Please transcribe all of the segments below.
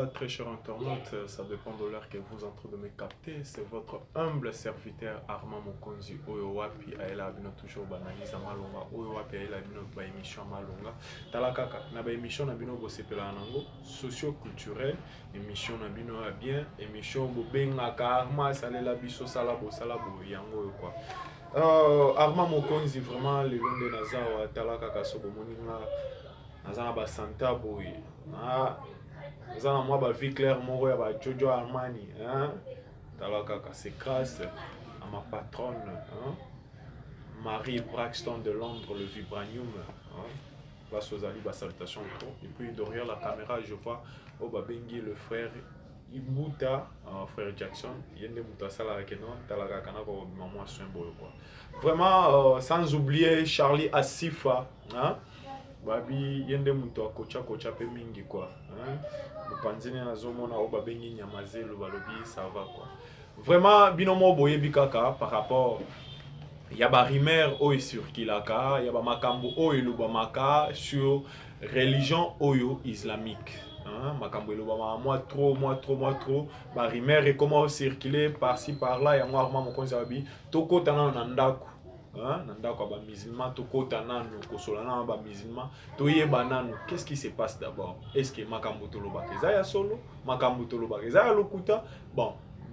très chers internautes, ça dépend de l'heure que vous êtes en train de me capter. C'est votre humble serviteur Armand Mokonzi Oyowapi Aela Bino toujours banalisa malonga Oyowapi Aela Bino ba émission malonga. Talakaka na ba émission na bino bosepela nango socio-culturel, émission na bino a bien, émission bobengaka Armand salela biso sala bo yango quoi. Armand Mokonzi vraiment le long de Nazawa talakaka so bomoninga Nazana ba Santa boy. Nazana moi ba vie claire mon ya ba Jojo Armani hein. Talakaka c'est grâce à ma patronne hein. Marie Braxton de Londres le vibranium hein. Là Sozali ba salutation trop et puis derrière la caméra je vois Bengi le frère Ibuta frère Jackson yende muta sala avec non talakaka na ko maman soin boy quoi. Vraiment sans oublier Charlie Asifa hein. Babi yende muto kocha pe mingi quoi hein mupanzini na zomona o babengi nyamazelo balobi ça va quoi vraiment binomo boye bikaka par rapport ya ba rimer o circulaka ya ba makambo o elubamaka sur religion oyo islamique hein makambo elubama moi trop ba rimer et comment circuler par-ci par-là ya Armand Mokonzi abi toko tana na ndako nandako ba musulman to kota nanu kosolana ba musulman to yeba nanu qu'est-ce qui se passe d'abord est-ce que makambo to lobaka ezaya solo makambo to lobaka ezaya lokuta bon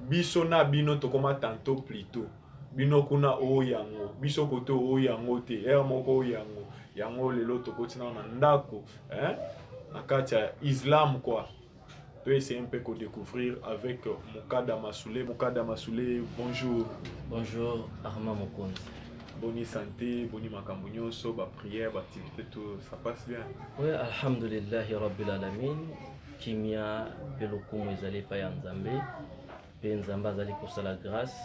biso na bino to koma tantôt plutôt bino kuna o yango biso koto o yango te moko yango lelo to kotina na ndako na kati ya islam quoi to essayer un peu de découvrir avec Mukada Masoulé bonjour Armand Mokonzi. Boni santé, boni makambo nyonso, ba prière, ba activité tout ça passe bien. Oui, alhamdulillahi rabbil alamin. Kimia belokumu ezali pa ya Nzambe. Pe Nzamba azali kosala grâce,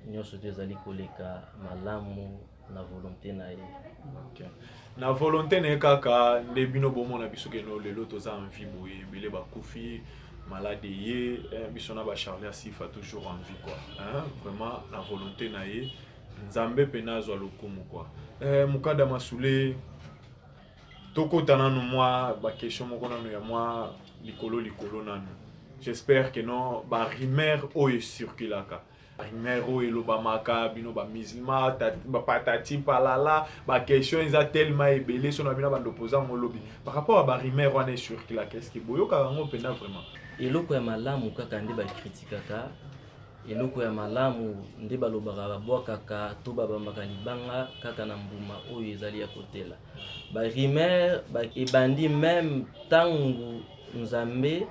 nyonso te ezali koleka malamu na volonté na ye. OK. Na volonté na kaka nde bino bomona biso ke no lelo toza en vie boye, bile ba kufi malade ye, biso na ba Charlie Asifa toujours en vie quoi. Hein? Vraiment la volonté na ye. Nzambe penazo lokumu quoi. Mukada Masoulé toko tananu moi ba question moko nanu ya moi likolo nanu. J'espère que non ba rimer o circulaka. Rimer o elobamaka bino ba musulman ba patati palala ba question ils a tellement ebelé son bino ba opposant mo lobby. Par rapport à ba rimer on est circulaka est-ce que boyoka ngo pena vraiment. Eloko ya malamu kaka nde ba kritikaka. Eloko ya malamu nde balobaka babwakaka to babambaka libanga kaka na mbuma oyo ezali ya kotela ba rimer ebandi même tangu Nzambe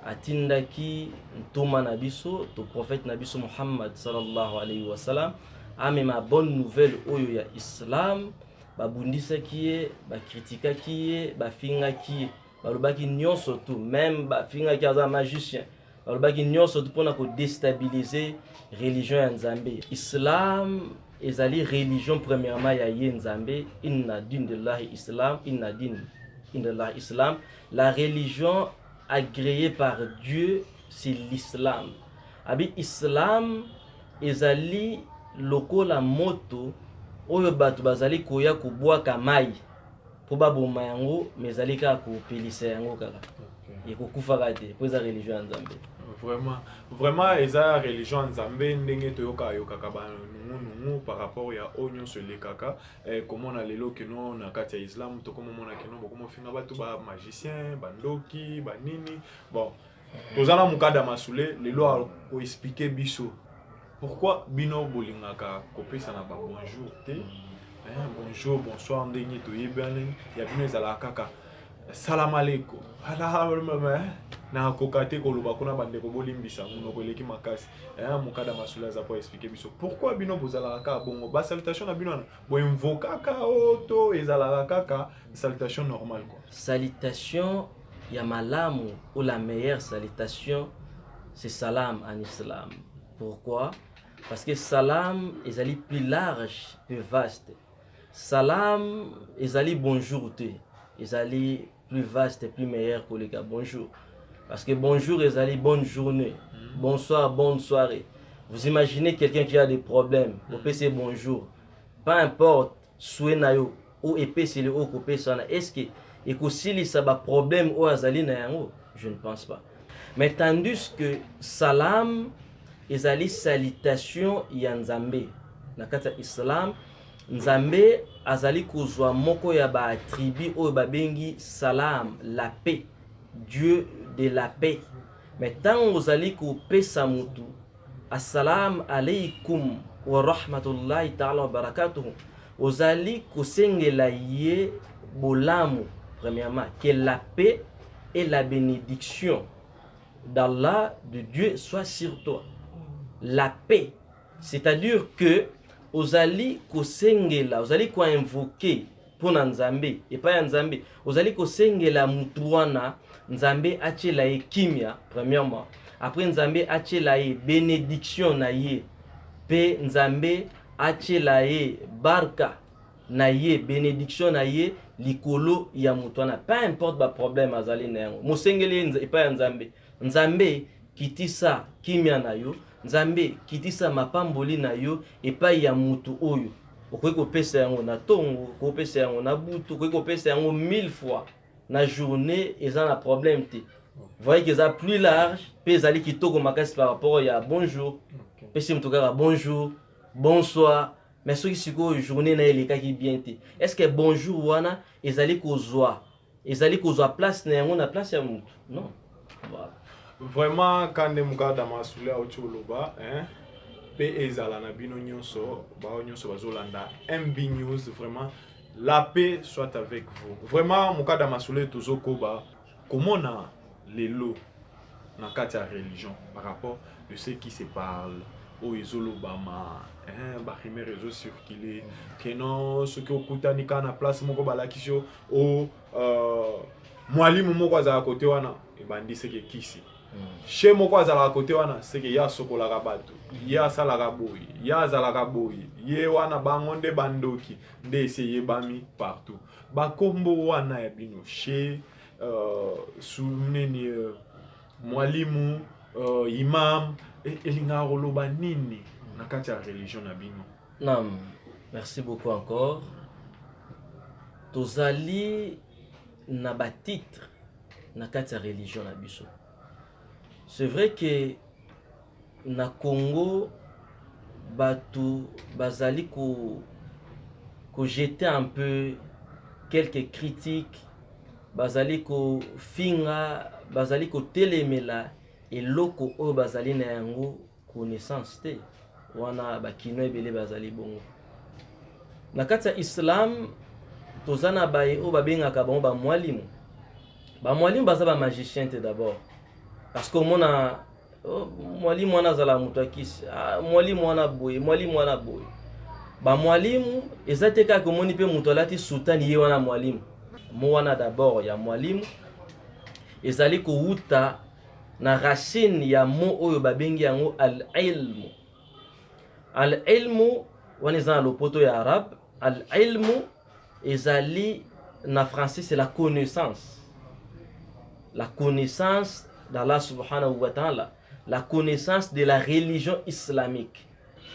atindaki ntoma na biso to prophète na biso Muhammad sallallahu alayhi wa sallam amema bonne nouvelle oyo ya Islam babundisaki ye bakritikaki ye bafingaki ye balobaki nyonso tu même bafingaki aza magicien balobaki nyonso tupona ko déstabiliser religion ya Nzambe. Islam ezali religion premièrement ya ye Nzambe, inna din dillahi islam, inna din dillahi islam. La religion agréée par Dieu c'est l'islam. Abi islam ezali lokola moto oyo bato bazali koya kubwaka mai po baboma yango mais ezali kaka kopelisa yango kaka ekokufaka te po eza religion ya Nzambe. Vraiment eza religion Nzambe ndenge toyoka ba nungu par rapport ya onyo sele kaka comment na lelo que non na kati ya islam to comment mona que non comment finga ba to ba magicien ba ndoki ba nini bon tozana Mukada Masoulé lelo ko expliquer biso pourquoi bino bolingaka kopesa na ba bonjour te bonjour bonsoir ndenge to yebane ya bino ezala kaka salam alaikum na kokate koloba kona bandeko bolimbisa munoko eleki makasi Mukada Masoulé za po expliquer biso pourquoi bino bozala kaka bongo ba salutation na bino bo invokaka oto ezala kaka salutation normale quoi. Salutation ya malamu ou la meilleure salutation c'est salam en islam. Pourquoi? Parce que salam ezali plus large, plus vaste. Salam ezali bonjour te. Ezali plus vaste et plus meilleur que les gars bonjour. Parce que bonjour ezali bonne journée, bonsoir, bonne soirée. Vous imaginez quelqu'un qui a des problèmes, vous pouvez dire bonjour. Peu importe, souhait na yo ou épée c'est le haut coupé ça. Est-ce que et que s'il y a des problèmes ou azali na yango, je ne pense pas. Mais tandis que salam ezali salutation ya Nzambe na kati ya Islam, Nzambe azali kozwa moko ya ba attribut oyo babengi salam, la paix, Dieu de la paix. Mais tant ozali kopesa mutu assalamu alaikum wa rahmatullahi ta'ala wa barakatuhu, ozali kosengela ye bolamu premièrement, que la paix et la bénédiction d'Allah, de Dieu, soit sur toi. La paix, c'est-à-dire que ozali kosengela, ozali ko invoquer pour Nzambe et pas Nzambe, ozali kosengela mutu wana Nzambe achela ye kimia premièrement, après Nzambe achela ye bénédiction na ye, pe Nzambe achela ye barka na ye, bénédiction na ye likolo ya mutu wana, peu importe ba problème azali na yango mosengeli e pas Nzambe. Nzambe kitisa kimia na yo, Nzambe kitisa mapamboli na yo epai ya mutu oyo. Okoki kopesa yango na tongo, kopesa yango na butu, okoki kopesa yango 1000 fois na journée, eza na problème te. Vous voyez que ça plus large, pe ezali kitoko makasi par rapport ya bonjour. Pe si mutu kaka bonjour, bonsoir, mais soki sikoyo journée na elekaki bien te. Est-ce que bonjour wana ezali kozwa place na yango na place ya mutu? Non. Voilà. Vraiment quand mukada masula ocholoba pe ezala na bino nyonso bazolanda MB News, vraiment la paix soit avec vous. Vraiment mukada masula tozokoba komona lelo na kati ya religion par rapport de ceux qui se parlent o ezolobama ba rimer réseau circuler que non ce que okutani kana place moko balakisho o mwalimu moko azala kote wana ebandi seke kisi chez moko azala kote wana seke ya sokolaka bato ya salaka boyi ya azalaka boyi ye wana bango nde bandoki nde eseye bami partout bakombo wana ya bino chez suneni mwalimu imam elinga koloba nini na kati ya religion na bino? Nam, merci beaucoup encore. Tozali na ba titre na kati ya religion na biso. C'est vrai que na Congo batu bazali ko jeter un peu quelques critiques, bazali ko finga, bazali ko telemela eloko oyo bazali na yango connaissance te, wana bakino ebele bazali bongo. Na kati ya Islam tozana baye oyo babengaka bango ba mwalimu. Ba mwalimu baza ba magicien te d'abord, parce que mona mwalimu wana zala mutu akisi, mwalimu wana boye, mwalimu wana boye. Ba mwalimu ezate kaka komoni pe mutu alati sultani ye wana mwalimu. Mo wana d'abord ya mwalimu ezali ko uta na racine ya mo oyo babengi yango al-ilmu. Al-ilmu wana eza na lopoto ya arabe. Al-ilmu ezali na français c'est la connaissance. La connaissance d'Allah subhanahu wa ta'ala, la connaissance de la religion islamique.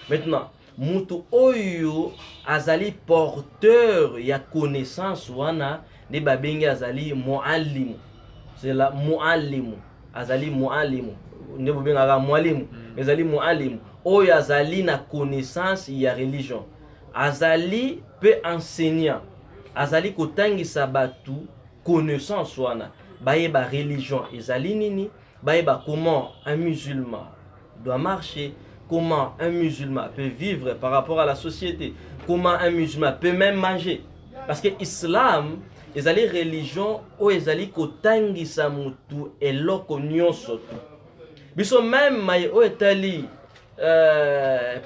Maintenant, mutu oyo azali porteur ya connaissance wana de babengi azali muallimu. C'est la muallimu. Azali muallimu. Ne bobengaka mwalimu, azali muallimu. Oyo azali na connaissance ya religion. Azali peut enseignant. Azali kotangisa batu connaissance wana. Bayeba religion ezali nini, bayeba comment un musulman doit marcher, comment un musulman peut vivre par rapport à la société, comment un musulman peut même manger. Parce que l'islam ezali religion o ezali kotangisa mutu eloko nyonso tu. Biso même mai o etali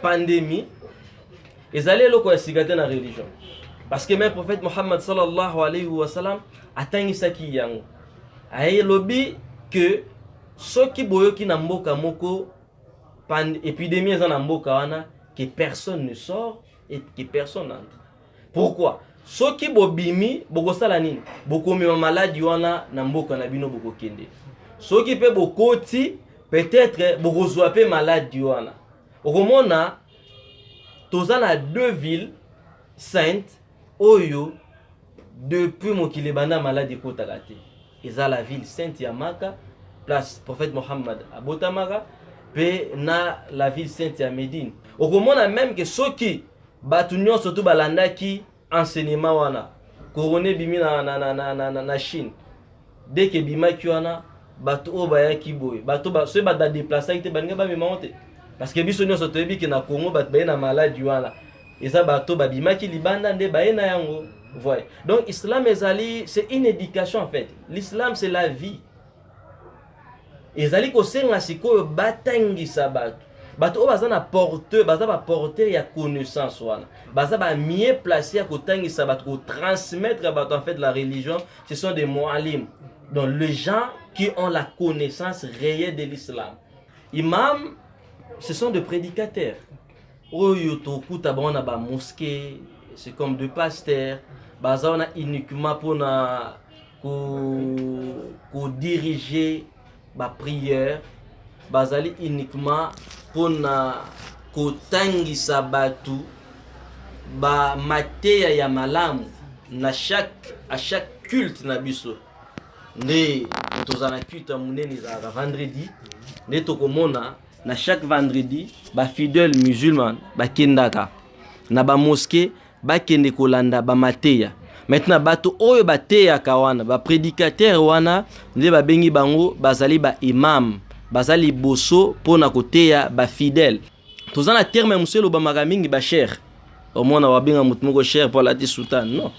pandémie ezali eloko ya sigate na religion. Parce que même prophète Muhammad sallallahu alayhi wa sallam atangisaki yango. Aye lobi que soki boyoki na mboka moko épidémie eza na mboka wana, que personne ne sort et que personne n'entre. Pourquoi? Soki bobimi bokosala nini? Bokomema maladi wana na mboka na bino bokokende. Soki pe bokoti peut-être bokozwa pe maladi wana. Okomona toza na deux villes saintes oyo depuis mokili banda maladi kotaka te. Eza la ville sainte ya Maka place prophète Mohammed abotamaka pe na la ville sainte ya Médine. Okomona même que ceux qui batu nyonso to balandaki enseignement wana couronné bimi na Chine dès que bimaki wana batu o bayaki boy batu ba so ba da déplacer te baninga ba memonte parce que biso nyonso toyebi ke na Congo batu ba na maladie wana eza batu ba bimaki libanda nde ba na yango. Voyez. Donc islam ezali c'est une éducation en fait. L'islam c'est la vie. Ezali ko senga sikoyo batangisa batu. Batu o baza na porteur, baza ba porteur ya connaissance wana. Baza ba mieux placé à kotangisa batu ko transmettre batu en fait la religion, ce sont des muallim. Donc les gens qui ont la connaissance réelle de l'islam. Imam, ce sont des prédicateurs. Oyo to kuta ba na ba mosquée, c'est comme des pasteurs. Baza on a uniquement pour na ko diriger ba prière, bazali uniquement pour na ko tangisa batu ba mateya ya malamu na à chaque culte na biso. Ne tozana culte munene za vendredi, ne tokomona na chaque vendredi ba fidèle musulman ba kendaka na ba mosquée ba kende kolanda ba mateya. Maintenant bato oyo bateya kawana ba prédicateur wana nde ba bengi bango bazali ba imam bazali boso pona koteya ba fidèle. Tozana terme muselo ba magamingi ba cher. Au moins on va benga mutmoko cher pour la sultan. Non.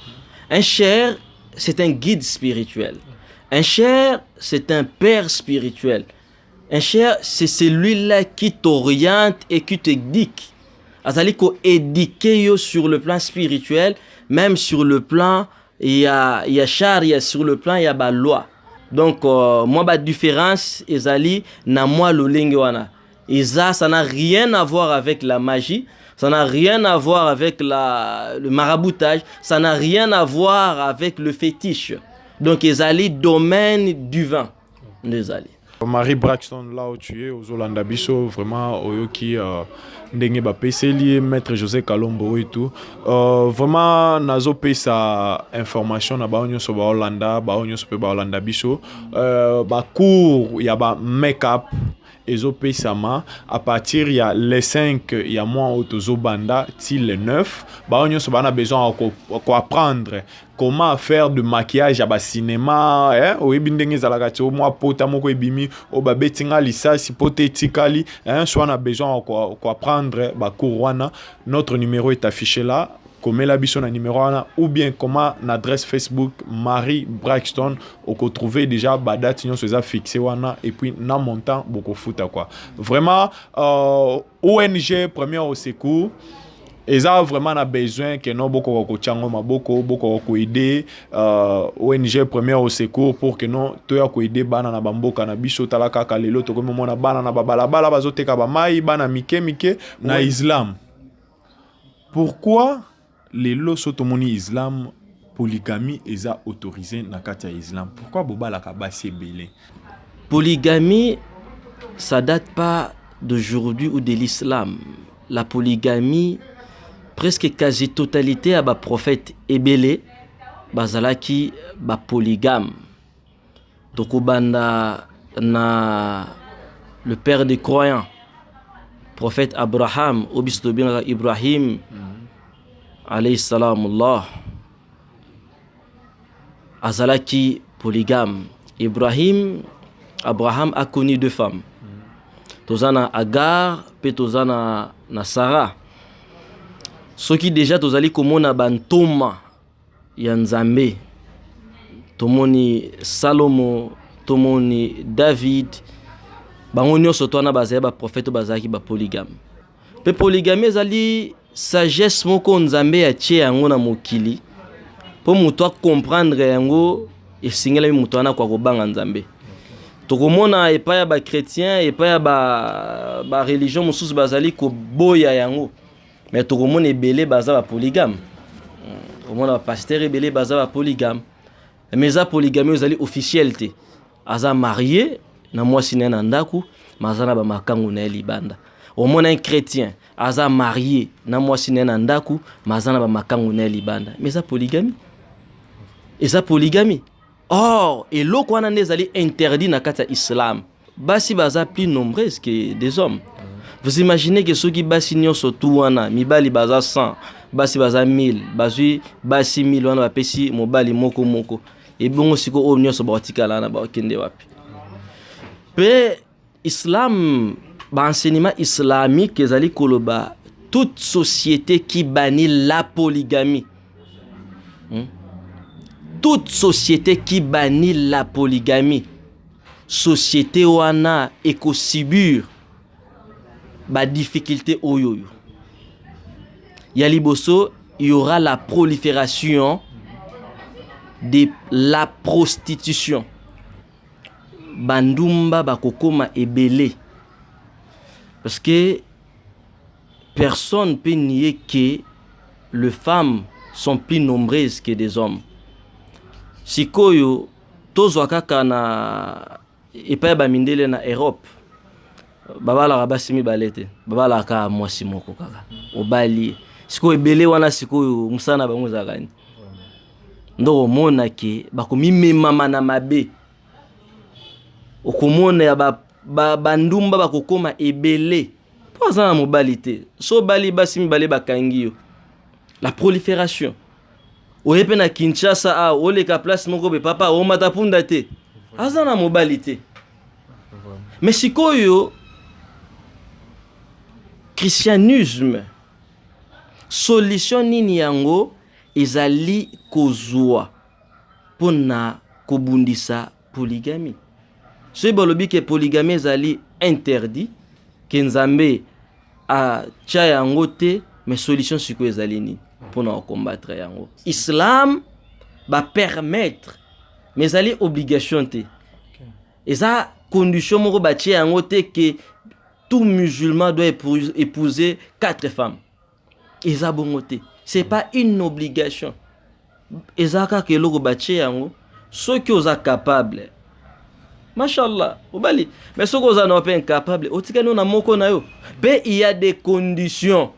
Un cher c'est un guide spirituel. Un cher c'est un père spirituel. Un cher c'est celui-là qui t'oriente et qui t'éduque. Azali ko éduquer yo sur le plan spirituel. Même sur le plan, il y a charia, sur le plan, il y a la loi. Donc, moi, la différence, ezali, na moi, le lingwana. Et ça n'a rien à voir avec la magie, ça n'a rien à voir avec le maraboutage, ça n'a rien à voir avec le fétiche. Donc, ezali, domaine du vin. Ezali. Marie Braxton, là où tu es, aux Olanda Bisso, vraiment, Oyoki, Ndenge Bapeseli, Maître José Kalombo et tout. Vraiment, nazo pe sa information na ba onyo so ba Olanda, ba onyo so pe ba Olanda Bisso. Ba cours, il y a ba make-up. Ezope sama à partir il y a les 5 il y a moi autozo banda til les 9 ba on so bana besoin quoi apprendre comment faire de maquillage à ba cinéma hein o ebindenge zalaka ti o moi pota moko ebimi o ba betinga lisasi potetikali hein soit on a besoin quoi apprendre ba courwana. Notre numéro est affiché là. Comme la biso na numéro wana ou bien comment l'adresse Facebook Marie Braxton au ko trouver déjà ba date nyon ça fixé wana et puis na montant beaucoup fouta quoi. Vraiment ONG première au secours ils ont vraiment na besoin que non beaucoup ko chango maboko beaucoup ko aider ONG première au secours pour que non to ya ko aider bana na bamboka na biso talaka ka lelo to ko mona bana na babala bala bazoteka ba mai bana mike na Islam. Pourquoi les lots sotomoni islam polygamie est autorisée dans le islam? Pourquoi boba la kabasi belé? Polygamie ça date pas d'aujourd'hui ou de l'islam. La polygamie presque quasi totalité à ba prophète ebele bazalaki ba polygame. Tokobanda na le père des croyants prophète Abraham obistobinga Ibrahim alayhi salamullah azalaki polygame. Abraham a connu deux femmes. Tozana Agar pe tozana na Sarah. Ce qui déjà tozali komona bantoma ya Nzambe. Tomoni Salomo, tomoni David. Bango nyonso twana bazali ba prophète bazalaki ba polygame. Pe polygamie ezali sagesse moko Nzambe atie yango na mokili po mutu comprendre yango esingela mutu ana kwa kobanga Nzambe. Tokomona epa ya ba chrétien epa ya ba religion mosusu bazali ko boya yango. Mais tokomona ebele baza ba polygame. Tokomona ba pasteur ebele baza ba polygame. Mais za polygamie ezali officialité. Aza marié na mwasi na ndaku mazana ba makangu na libanda. Au moins un chrétien aza marié na mwasi na ndaku mazana ba makangu na libanda. Mais ça polygamie. Et ça polygamie. Or, et l'eau wana nezali interdit na kati ya islam. Basi baza plus nombreuses que des hommes. Vous imaginez que ceux qui basi nyonso tu wana mibali baza 100, basi baza 1000, basi 1000 wana bapesi mobali moko. Et bongo siko o nyonso batikala na ba kende wapi. Pe islam ba enseignement islamique ezali koloba toute société qui bannit la polygamie. Toute société qui bannit la polygamie, société wana ekosibur ba difficulté oyoyo. Yaliboso, il y aura la prolifération de la prostitution. Bandumba bakokoma ebele. Parce que personne ne peut nier que les femmes sont plus nombreuses que des hommes. Sikoyo tozwa kaka na epai ba mindele na Europe. Babala rabasi mibalete. Babala ka mwasi moko kaka. Obali. Sikoyo ebele wana sikoyo musana bango zakani. Ndo mona ke bakomi mema na mabe. Okomona ya bandumba bakokoma ebele. Poza na mobilité. So bali basi mibale bakangiyo. La prolifération. Oyepe na Kinshasa a oleka place moko be papa o matapunda te. Aza na mobilité. Mais sikoyo christianisme solution nini yango ezali kozwa pona kobundisa polygamie. Ce bolobi ke polygamie ezali interdit ke nzambe a tia yango te, mais solution siko ezali nini pona combattre yango. Islam va permettre mais ezali obligation te. Eza condition moko ba tia yango te que tout musulman doit épouser 4 femmes. Eza bongo te. C'est pas une obligation. Ezaka ke loko ba tia yango ceux qui osa capable. Mashallah, obali. Mais ceux qui osa non pas incapable, otika no na moko na yo. Mais il y a des conditions.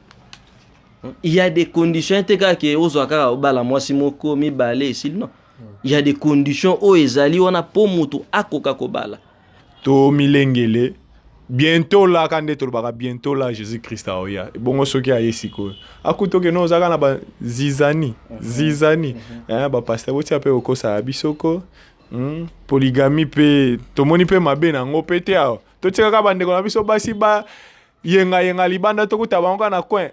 Il y a des conditions teka ke ozo kaka obala mwasi moko mibale ici non. Il y a des conditions o ezali wana po mutu akoka kobala. To milengele bientôt là quand tu baka bientôt là Jésus-Christ a oya. Bongo soki a yesiko. Akuto ke no zaka na ba zizani. Ba pasteur oti ape okosa bisoko. Polygamie pe tomoni pe mabe na ngo pete a. To tika ka bande ko na biso basi ba yenga libanda to kutabanga na coin.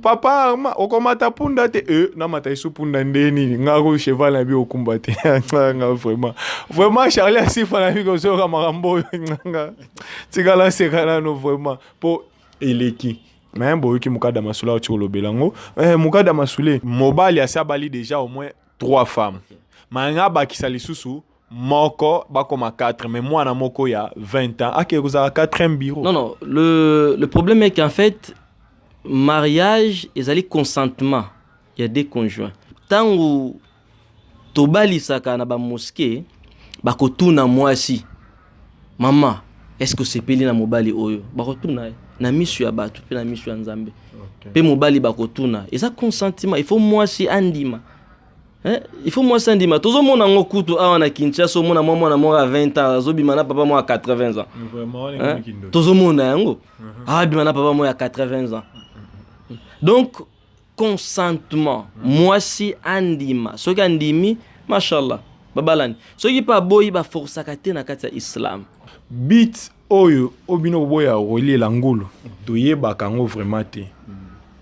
Papa okomata punda te na mata isu punda ndeni ngako cheval na bi okumbate. Nga vraiment Charlie asifa na bi ko so ka makambo nga. Tika la sekana no vraiment po eleki. Mais bon ki mukada masula o tsholo belango. Mukada masule mobali asabali déjà au moins 3 femmes. Manga bakisa lisusu moko bakoma 4 mais moi na moko ya 20 ans ake kozala 4e bureau. Non, le problème est qu'en fait mariage ezali consentement, il y a des conjoints. Tangu tobali saka na ba mosquée bakotuna mwasi. Mama, est-ce que c'est peli na mobali oyo? Bakotuna na misu ya batu pe na misu ya Nzambe. Pe mobali bakotuna. Eza consentement, il faut mwasi andima. Il faut moi sandima tozo mona ngokutu awa na Kinshasa mona mwana mwa 20 ans zobima na papa mwa 80 ans vraiment tozo mona yango bima na papa mwa 80 ans. Donc consentement moi si andima soki andimi mashallah babalani soki pa boyi ba force kate na kati ya Islam bit oyo obino boya relier la ngulu toyeba kango vraiment te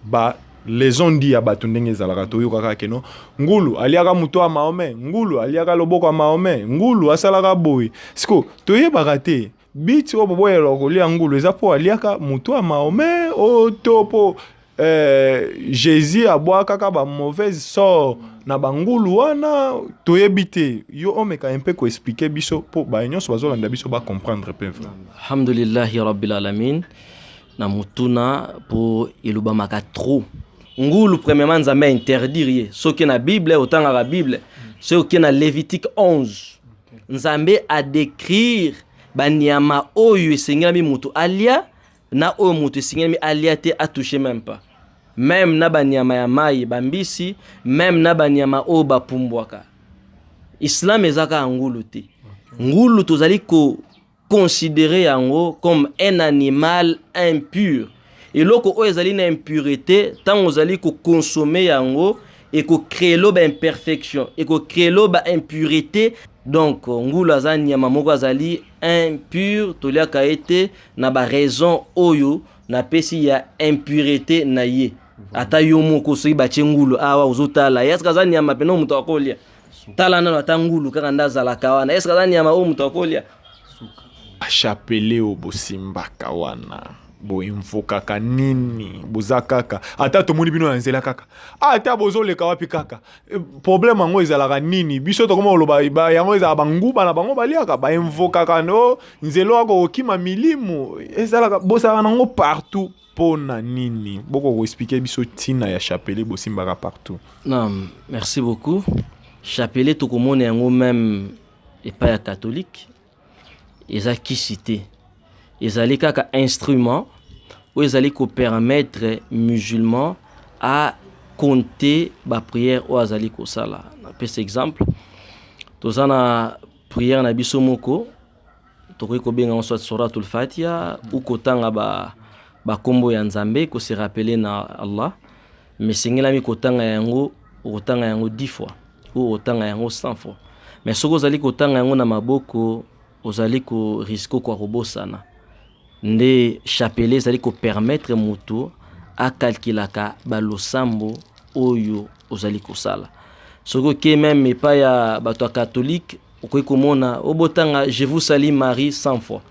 ba les on dit abatu ndenge ezalaka toyoka keno ngulu aliaka muto a Mahomet ngulu aliaka loboko a Mahomet ngulu asalaka boy siko toyebaka te biti obo ya lokolia ngulu eza po aliaka muto a Mahomet o topo Jésus abwaka ka ba mauvaise sort na bangulu wana toyebite yo omeka un peu ko expliquer biso po ba nyonso bazolanda biso ba comprendre peu vraiment. Alhamdulillah rabbil alamin na mutuna po iluba maka trop. Ngulu premièrement nzambe interdire ce qui na Bible autant à la Bible ce qui na Lévitique 11 nzambe a décrire banyama oyo esengela mi mutu alia na oyo mutu esengela mi alia te a toucher même pas même na banyama ya mai bambisi même na banyama oyo bapumbwaka Islam ezaka ngulu te. Ngulu tozali ko considérer yango comme un animal impur. Et loko o ezali na impureté, tant ozali ko consommer yango et ko créer lo ba imperfection et ko créer lo ba impureté. Donc ngulu aza nyama moko azali impur, toliaka ete na ba raison oyo na pesi ya impureté na ye. Ata yo moko soki batie ngulu awa ozotala yeska aza nyama pena mutu akolia. Tala nano ata ngulu kaka ndazalaka wana yeska aza nyama oyo mutu akolia. Chapele o bosimbaka wana boinvokaka nini bozakaka ata tomoni bino na nzela kaka ata bozoleka wapi kaka problème yango ezalaka nini biso tokoma oloba yango ezala banguba na bango baliaka bainvokaka no nzelo wako okima milimu ezalaka bosaka nango partout pona nini boko ko expliquer biso tina ya chapele bosimbaka partout. Non, merci beaucoup. Chapele tokomona yango même epai ya catholique ezaki cité ezali kaka instrument où ezali ko permettre musulman à compter ba prière ou azali ko sala. Na pese exemple tozana prière na biso moko tokoki ko benga soit suratul fatiha ou kotanga ba kombo ya nzambe ko se rappeler na Allah, mais singela mi kotanga yango 10 fois ou otanga yango 100 fois. Mais soko ozali kotanga yango na maboko ozali ko risque ko robosana. Nde chapele zali ko permettre mutu a calculaka balosambo oyo ozali ko sala. Soko ke même pas ya bato catholique okoki komona obotanga je vous salue Marie 100 fois.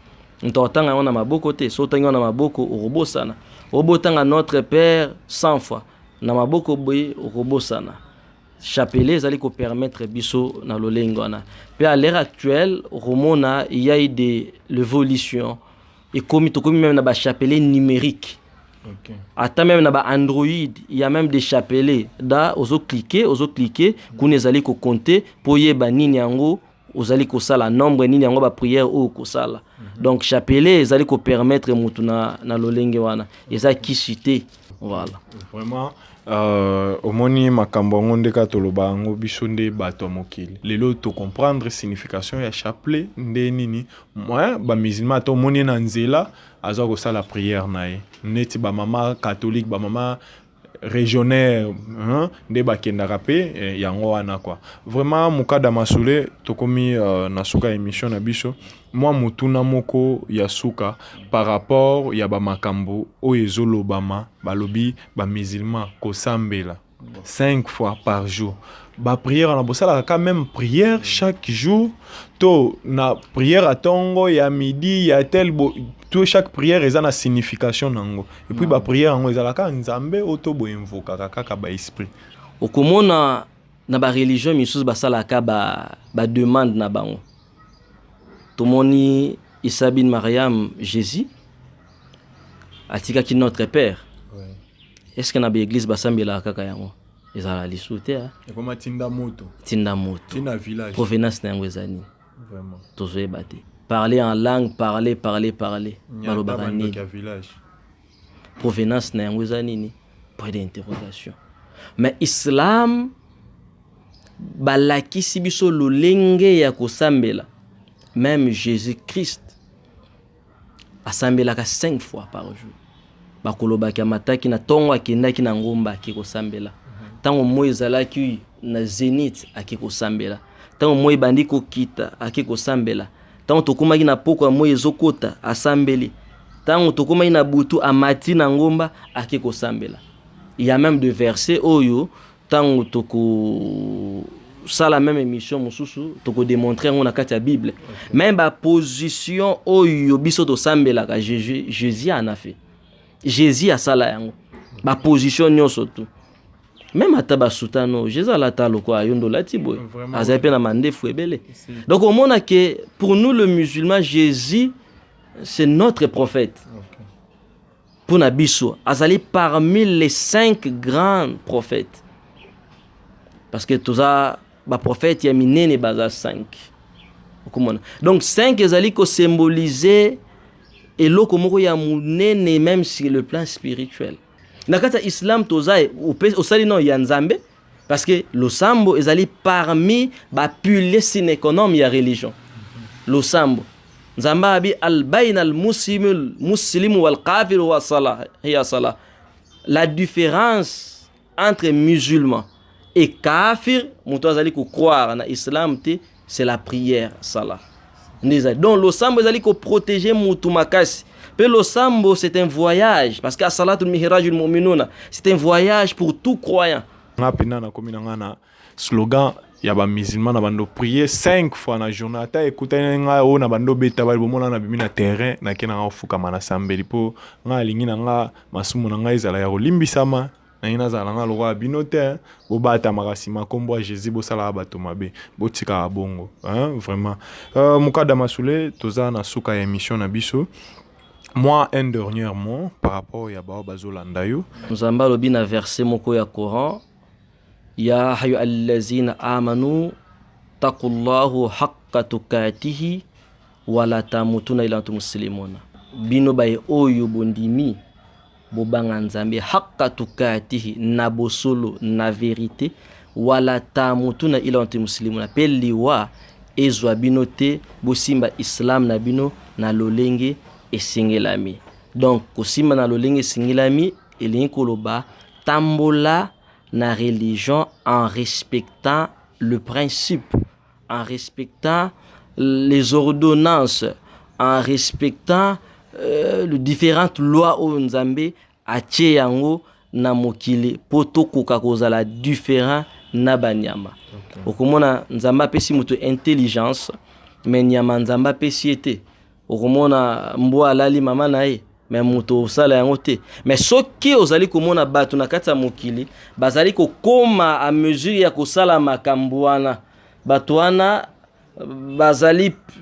Ntotanga on na maboko te, so tanga na maboko robosana. Obotanga notre Père 100 fois. Na maboko boye robosana. Chapele zali ko permettre biso na lolengo wana. Puis à l'heure actuelle, romona il y a eu de l'évolution et comme même na ba chapele numérique. OK. Ata même na ba Android, il y a même des chapelets da ozo cliquer, kune zali ko compter pour yeba nini yango ozali ko sala nombre nini yango ba prière ou ko sala. Donc chapelet zali ko permettre mutu na lolenge wana. Eza kisité. Voilà. Vraiment omoni makambo ngo ndeka toloba ngo biso nde bato mokili lelo to comprendre signification ya chapelet nde nini moi ba musulman to moni na nzela aza ko sala prière na ye neti ba mama catholique ba mama régionnaire nde bakendaka pe yango wana quoi. Vraiment mukada masule tokomi na suka émission na biso moi mutuna moko ya suka par rapport ya ba makambo oyo ezolobama balobi ba musulman ko sambela 5 fois par jour. Ba prière na bosala quand même prière chaque jour to na prière atongo ya midi ya tel tout chaque prière eza na signification nango et puis ba prière ngo ezala ka nzambe oto bo invoka kaka ba esprit okomona na ba religion misusu basala ka ba demande na bango tomoni Isa bin Mariam Jésus atika ki notre père. Est-ce que na ba église basambela kaka yango ezala lisute hein et comme tinda moto tina village provenance na yango ezani vraiment tozoe baté parler en langue parler balobaka nini village provenance na yango ezani ni point d'interrogation. Mais islam balakisi biso lolenge ya kosambela même Jésus-Christ asambelaka 5 fois par jour bakolobaki mataki na tongo akendaki na ngomba akikosambela tango moyo ezalaki na zénith akikosambela tango moyo bandi kokita akikosambela tango tokomaki na poko ya moyo ezokota asambeli tango tokomaki na butu amati na ngomba akikosambela. Il y a même des versets oyo tango toko sala même émission mususu toko démontrer on a kati ya Bible même ba position oyo biso to sambela ka Jésus en a fait. Jésus a sala yango ba position nyonso tout même ata ba sutano Jésus ala talo kwa yondo lati boy azape na mandefu ebele. Donc on mona que pour nous le musulman Jésus c'est notre prophète. Pour nabiso azali parmi les 5 grands prophètes parce que toza ba prophète ya minene baza 5 okomona. Donc 5 ezali ko symboliser eloko moko ya munene même sur le plan spirituel. Na kata islam toza osali no ya nzambe parce que le sambo ezali parmi ba piliers sine économie ya religion. Le sambo nzamba abi al bain al muslim wal kafir wa salah hiya salah. La différence entre musulman et kafir, muto azali ko croire na islam te, c'est la prière salah. Donc le sambo ezali ko protéger mutu makasi. Puis le sambo c'est un voyage parce que salatul mihrajul mu'minuna, c'est un voyage pour tout croyant. Ngapina na komina ngana slogan ya ba musulman na bando prier 5 fois na journée ata écouter nga o na bando beta ba bomona na bimi na terrain na kena nga fuka mana sambeli po nga lingi na nga masumu na nga ezala ya kolimbisama na ina zala nga lokwa binote bo bata makasima kombo ya Jésus bo sala bato mabe bo tika bongo vraiment mukada masule toza na suka ya émission na biso. Moi, un dernier mot par rapport à Bazolanda yo. Nous avons lobi na verset moko ya Coran. Ya hayu allazina amanu taqullahu haqqa tukatihi wa la tamutuna illa antum muslimuna. Bino bay oyo bondimi bobanga nzambe haqqa tukatihi na bosolo na vérité wa la tamutuna illa antum muslimuna. Peliwa ezwa bino te bosimba islam na bino na lolenge esengelami. Donc kosimba na lolenge esengelami elingi koloba tambola na religion en respectant le principe, en respectant les ordonnances, en respectant les différentes lois au Nzambe atie yango na mokili poto koka kozala différent na banyama. Okomona Nzamba pesi muto intelligence mais nyama Nzamba pesi ete. Okomona mbwa alali mama na ye mais muto sala yango te. Mais soki ozali komona batu na kati ya mokili bazali kokoma a mesure ya kosala makambo wana batu wana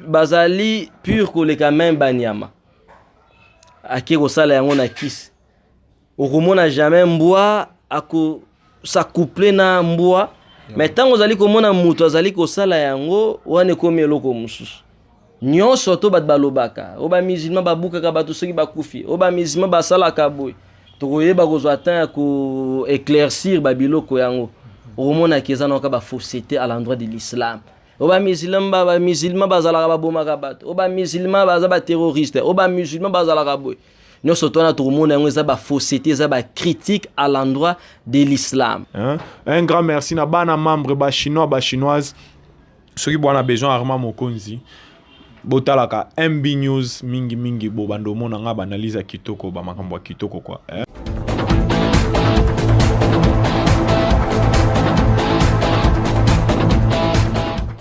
bazali pur koleka même banyama ake kosala yango na kisi. Okomona jamais mbwa ako s'accouple na mbwa mais tango ozali komona muto azali kosala yango wane komi eloko mususu. Nyonso to bat balobaka oba musulman babukaka bato soki bakufi oba musulman basalaka boy tokoyeba kozwa atteint ko éclaircir babiloko yango omona kezana ka ba fausseté à l'endroit de l'islam. Oba musulman bazalaka babomaka bato oba musulman baza ba terroriste oba musulman bazalaka boy nyonso to na tokomona yango eza ba fausseté eza ba critique à l'endroit de l'islam. Un grand merci na bana membre ba chinois ba chinoise soki bwana besoin Armand Mokonzi botalaka MB News mingi bo bando mona nga ba analyse kitoko ba makambo kitoko kwa